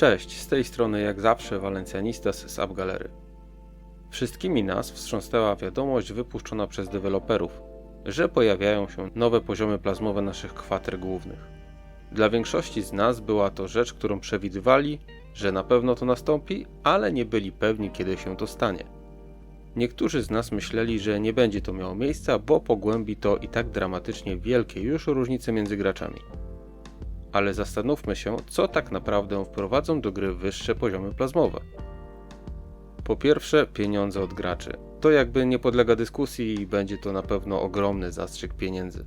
Cześć, z tej strony jak zawsze Valencianistas z AppGalery. Wszystkimi nas wstrząsnęła wiadomość wypuszczona przez deweloperów, że pojawiają się nowe poziomy plazmowe naszych kwater głównych. Dla większości z nas była to rzecz, którą przewidywali, że na pewno to nastąpi, ale nie byli pewni, kiedy się to stanie. Niektórzy z nas myśleli, że nie będzie to miało miejsca, bo pogłębi to i tak dramatycznie wielkie już różnice między graczami. Ale zastanówmy się, co tak naprawdę wprowadzą do gry wyższe poziomy plazmowe. Po pierwsze, pieniądze od graczy. To jakby nie podlega dyskusji i będzie to na pewno ogromny zastrzyk pieniędzy.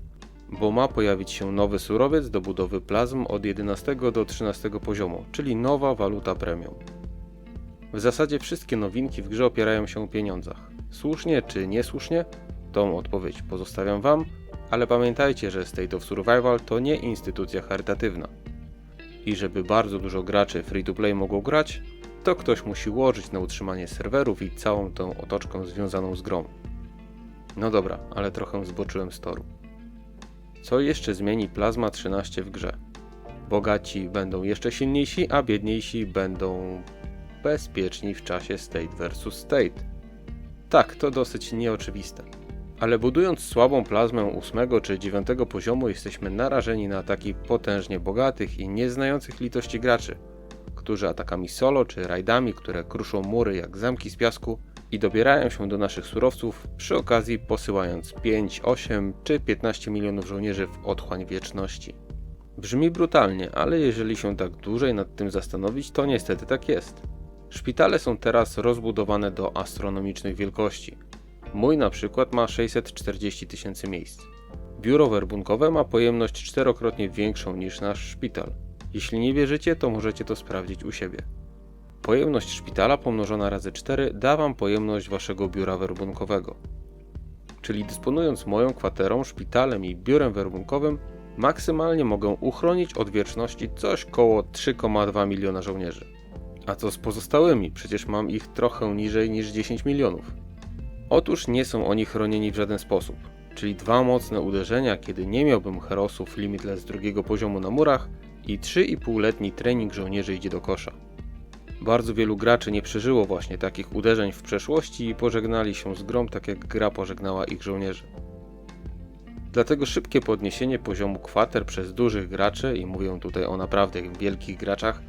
Bo ma pojawić się nowy surowiec do budowy plazm od 11 do 13 poziomu, czyli nowa waluta premium. W zasadzie wszystkie nowinki w grze opierają się o pieniądzach. Słusznie czy niesłusznie? Tą odpowiedź pozostawiam Wam, ale pamiętajcie, że State of Survival to nie instytucja charytatywna. I żeby bardzo dużo graczy free-to-play mogło grać, to ktoś musi łożyć na utrzymanie serwerów i całą tą otoczkę związaną z grą. No dobra, ale trochę zboczyłem z toru. Co jeszcze zmieni Plazma 13 w grze? Bogaci będą jeszcze silniejsi, a biedniejsi będą bezpieczni w czasie State vs State. Tak, to dosyć nieoczywiste. Ale budując słabą plazmę 8 czy 9 poziomu jesteśmy narażeni na ataki potężnie bogatych i nieznających litości graczy, którzy atakami solo czy rajdami, które kruszą mury jak zamki z piasku i dobierają się do naszych surowców, przy okazji posyłając 5, 8 czy 15 milionów żołnierzy w otchłań wieczności. Brzmi brutalnie, ale jeżeli się tak dłużej nad tym zastanowić, to niestety tak jest. Szpitale są teraz rozbudowane do astronomicznych wielkości. Mój na przykład ma 640 tysięcy miejsc. Biuro werbunkowe ma pojemność czterokrotnie większą niż nasz szpital. Jeśli nie wierzycie, to możecie to sprawdzić u siebie. Pojemność szpitala pomnożona razy 4 da Wam pojemność Waszego biura werbunkowego. Czyli dysponując moją kwaterą, szpitalem i biurem werbunkowym, maksymalnie mogę uchronić od wieczności coś koło 3,2 miliona żołnierzy. A co z pozostałymi? Przecież mam ich trochę niżej niż 10 milionów. Otóż nie są oni chronieni w żaden sposób, czyli 2 mocne uderzenia, kiedy nie miałbym herosów Limitless drugiego poziomu na murach i 3,5-letni trening żołnierzy idzie do kosza. Bardzo wielu graczy nie przeżyło właśnie takich uderzeń w przeszłości i pożegnali się z grą tak jak gra pożegnała ich żołnierzy. Dlatego szybkie podniesienie poziomu kwater przez dużych graczy, i mówię tutaj o naprawdę wielkich graczach,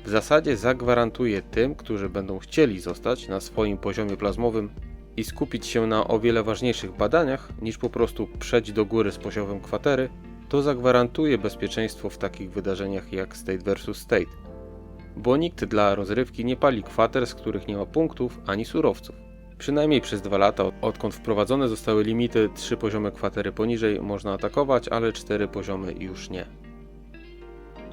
w zasadzie zagwarantuje tym, którzy będą chcieli zostać na swoim poziomie plazmowym i skupić się na o wiele ważniejszych badaniach niż po prostu przejść do góry z poziomem kwatery, to zagwarantuje bezpieczeństwo w takich wydarzeniach jak State vs State. Bo nikt dla rozrywki nie pali kwater, z których nie ma punktów ani surowców. Przynajmniej przez 2 lata, odkąd wprowadzone zostały limity 3 poziomy kwatery poniżej można atakować, ale 4 poziomy już nie.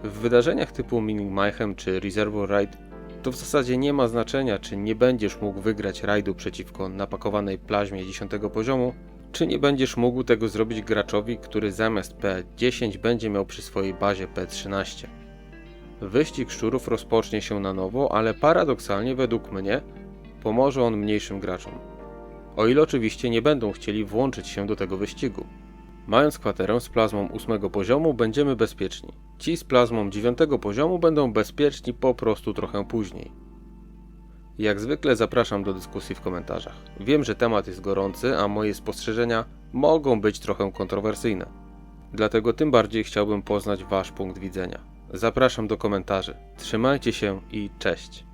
W wydarzeniach typu Mining Mayhem czy Reservoir Raid to w zasadzie nie ma znaczenia, czy nie będziesz mógł wygrać rajdu przeciwko napakowanej plazmie 10 poziomu, czy nie będziesz mógł tego zrobić graczowi, który zamiast P10 będzie miał przy swojej bazie P13. Wyścig szczurów rozpocznie się na nowo, ale paradoksalnie według mnie pomoże on mniejszym graczom. O ile oczywiście nie będą chcieli włączyć się do tego wyścigu. Mając kwaterę z plazmą 8 poziomu będziemy bezpieczni. Ci z plazmą 9 poziomu będą bezpieczni po prostu trochę później. Jak zwykle zapraszam do dyskusji w komentarzach. Wiem, że temat jest gorący, a moje spostrzeżenia mogą być trochę kontrowersyjne. Dlatego tym bardziej chciałbym poznać Wasz punkt widzenia. Zapraszam do komentarzy. Trzymajcie się i cześć!